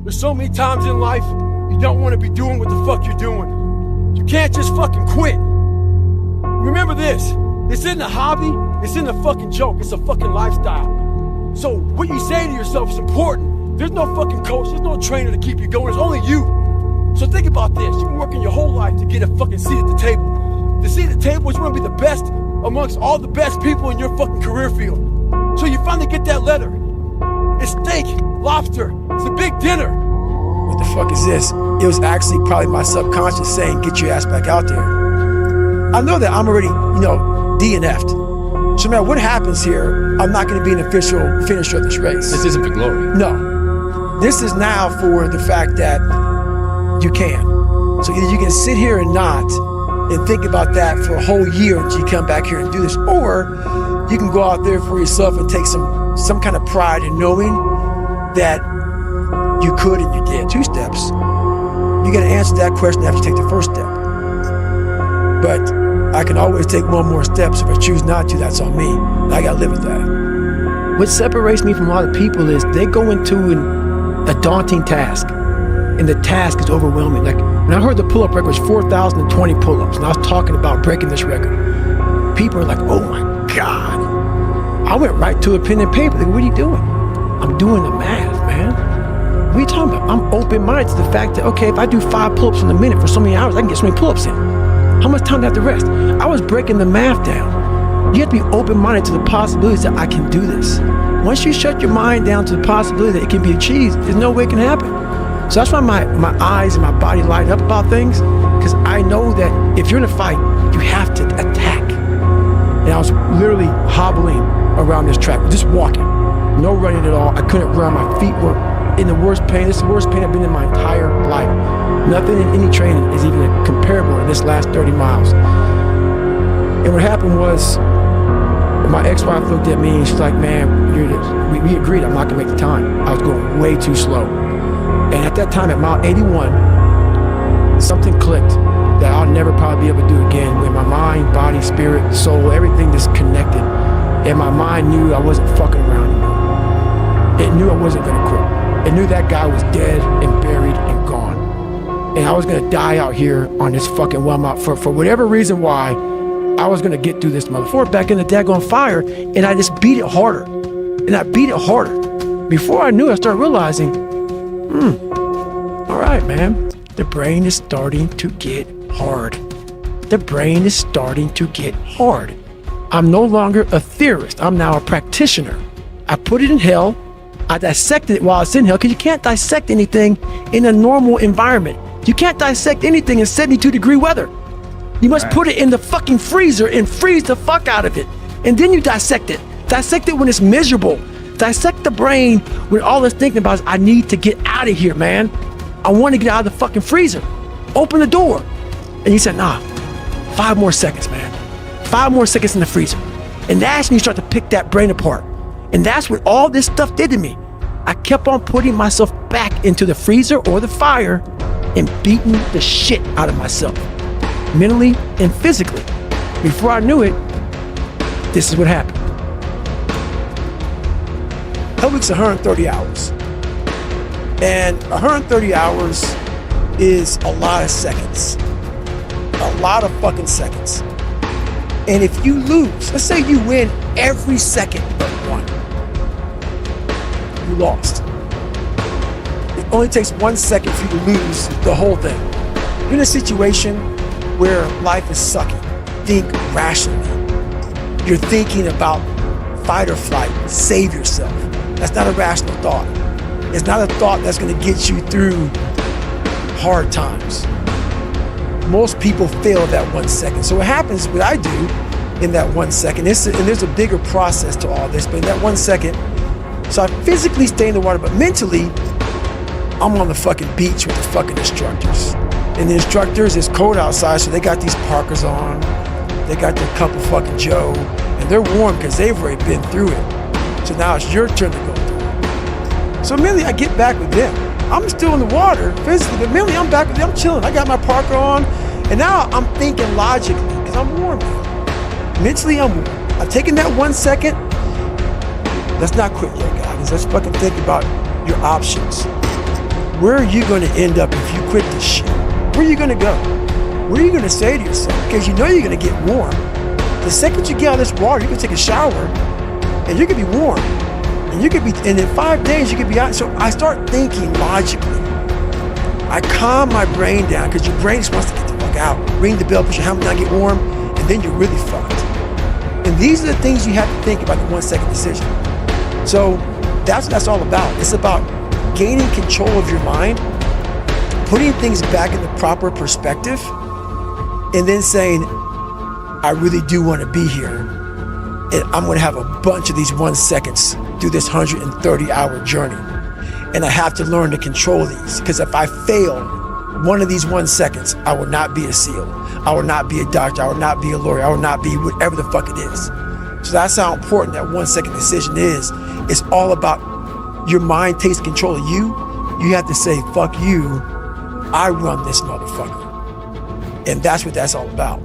There's so many times in life you don't want to be doing what the fuck you're doing. You can't just fucking quit. Remember this, this isn't a hobby, this isn't a fucking joke, it's a fucking lifestyle. So what you say to yourself is important. There's no fucking coach, there's no trainer to keep you going, it's only you. So think about this, you've been working your whole life to get a fucking seat at the table. The seat at the table is you want to be the best amongst all the best people in your fucking career field. So you finally get that letter. It's steak, lobster, it's a big dinner. What the fuck is this? It was actually probably my subconscious saying, get your ass back out there. I know that I'm already, DNF'd. So no matter what happens here, I'm not going to be an official finisher of this race. This isn't for glory. No. This is now for the fact that you can. So either you can sit here and not and think about that for a whole year until you come back here and do this, or you can go out there for yourself and take some kind of pride in knowing that you could and you did. 2 steps. You got to answer that question after you take the first step. But I can always take one more step, so if I choose not to, that's on me. I got to live with that. What separates me from a lot of people is they go into a daunting task, and the task is overwhelming. Like when I heard the pull-up record was 4,020 pull-ups, and I was talking about breaking this record, people are like, oh my God. I went right to a pen and paper. Like, what are you doing? I'm doing the math, man. What are you talking about? I'm open-minded to the fact that, okay, if I do 5 pull-ups in a minute for so many hours, I can get so many pull-ups in. How much time do I have to rest? I was breaking the math down. You have to be open-minded to the possibilities that I can do this. Once you shut your mind down to the possibility that it can be achieved, there's no way it can happen. So that's why my eyes and my body light up about things, because I know that if you're in a fight, you have to attack. And I was literally hobbling around this track, just walking, no running at all. I couldn't run, my feet were in the worst pain. This is the worst pain I've been in my entire life. Nothing in any training is even comparable in this last 30 miles. And what happened was, my ex-wife looked at me and she's like, man, we agreed I'm not gonna make the time. I was going way too slow. And at that time, at mile 81, something clicked that I'll never probably be able to do again, when my mind, body, spirit, soul, everything just connected. And my mind knew I wasn't fucking around anymore. It knew I wasn't gonna quit. It knew that guy was dead and buried and gone. And I was gonna die out here on this fucking well mount for whatever reason why. I was gonna get through this motherfucker back in the daggone fire, and I just beat it harder. And I beat it harder. Before I knew it, I started realizing, all right, man, the brain is starting to get hard. The brain is starting to get hard. I'm no longer a theorist, I'm now a practitioner. I put it in hell, I dissected it while it's in hell, because you can't dissect anything in a normal environment. You can't dissect anything in 72-degree weather. You must put it in the fucking freezer and freeze the fuck out of it. And then you dissect it. Dissect it when it's miserable. Dissect the brain when all it's thinking about is, I need to get out of here, man. I want to get out of the fucking freezer. Open the door. And you said, nah, 5 more seconds, man. 5 more seconds in the freezer. And that's when you start to pick that brain apart. And that's what all this stuff did to me. I kept on putting myself back into the freezer or the fire and beating the shit out of myself, mentally and physically. Before I knew it, this is what happened. Hell Week's 130 hours. And 130 hours is a lot of seconds. A lot of fucking seconds. And if you lose, let's say you win every second but one, you lost. It only takes 1 second for you to lose the whole thing. You're in a situation where life is sucking. Think rationally. You're thinking about fight or flight, save yourself. That's not a rational thought. It's not a thought that's gonna get you through hard times. Most people fail that 1 second. So what happens, what I do in that 1 second, and there's a bigger process to all this, but in that 1 second, so I physically stay in the water, but mentally, I'm on the fucking beach with the fucking instructors. And the instructors, it's cold outside, so they got these parkers on. They got their cup of fucking Joe, and they're warm because they've already been through it. So now it's your turn to go through it. So mentally, I get back with them. I'm still in the water physically, but mentally, I'm back with them. I'm chilling. I got my parker on, and now I'm thinking logically because I'm warm now. Mentally, I'm warm. I've taken that 1 second. Let's not quit yet, guys. Let's fucking think about your options. where are you going to end up if you quit this shit? Where are you going to go? What are you going to say to yourself? Because you know you're going to get warm. The second you get out of this water, you can take a shower and you can be warm. And in 5 days you can be out. So I start thinking logically. I calm my brain down because your brain just wants to get the fuck out. Ring the bell, put your helmet down, get warm, and then you're really fucked. And these are the things you have to think about the 1 second decision. So that's what that's all about. It's about gaining control of your mind, putting things back in the proper perspective, and then saying, I really do want to be here. And I'm going to have a bunch of these 1 seconds through this 130-hour journey. And I have to learn to control these, because if I fail one of these 1 seconds, I will not be a SEAL. I will not be a doctor. I will not be a lawyer. I will not be whatever the fuck it is. So that's how important that 1 second decision is. It's all about your mind takes control of you. You have to say, fuck you. I run this motherfucker. And that's what that's all about.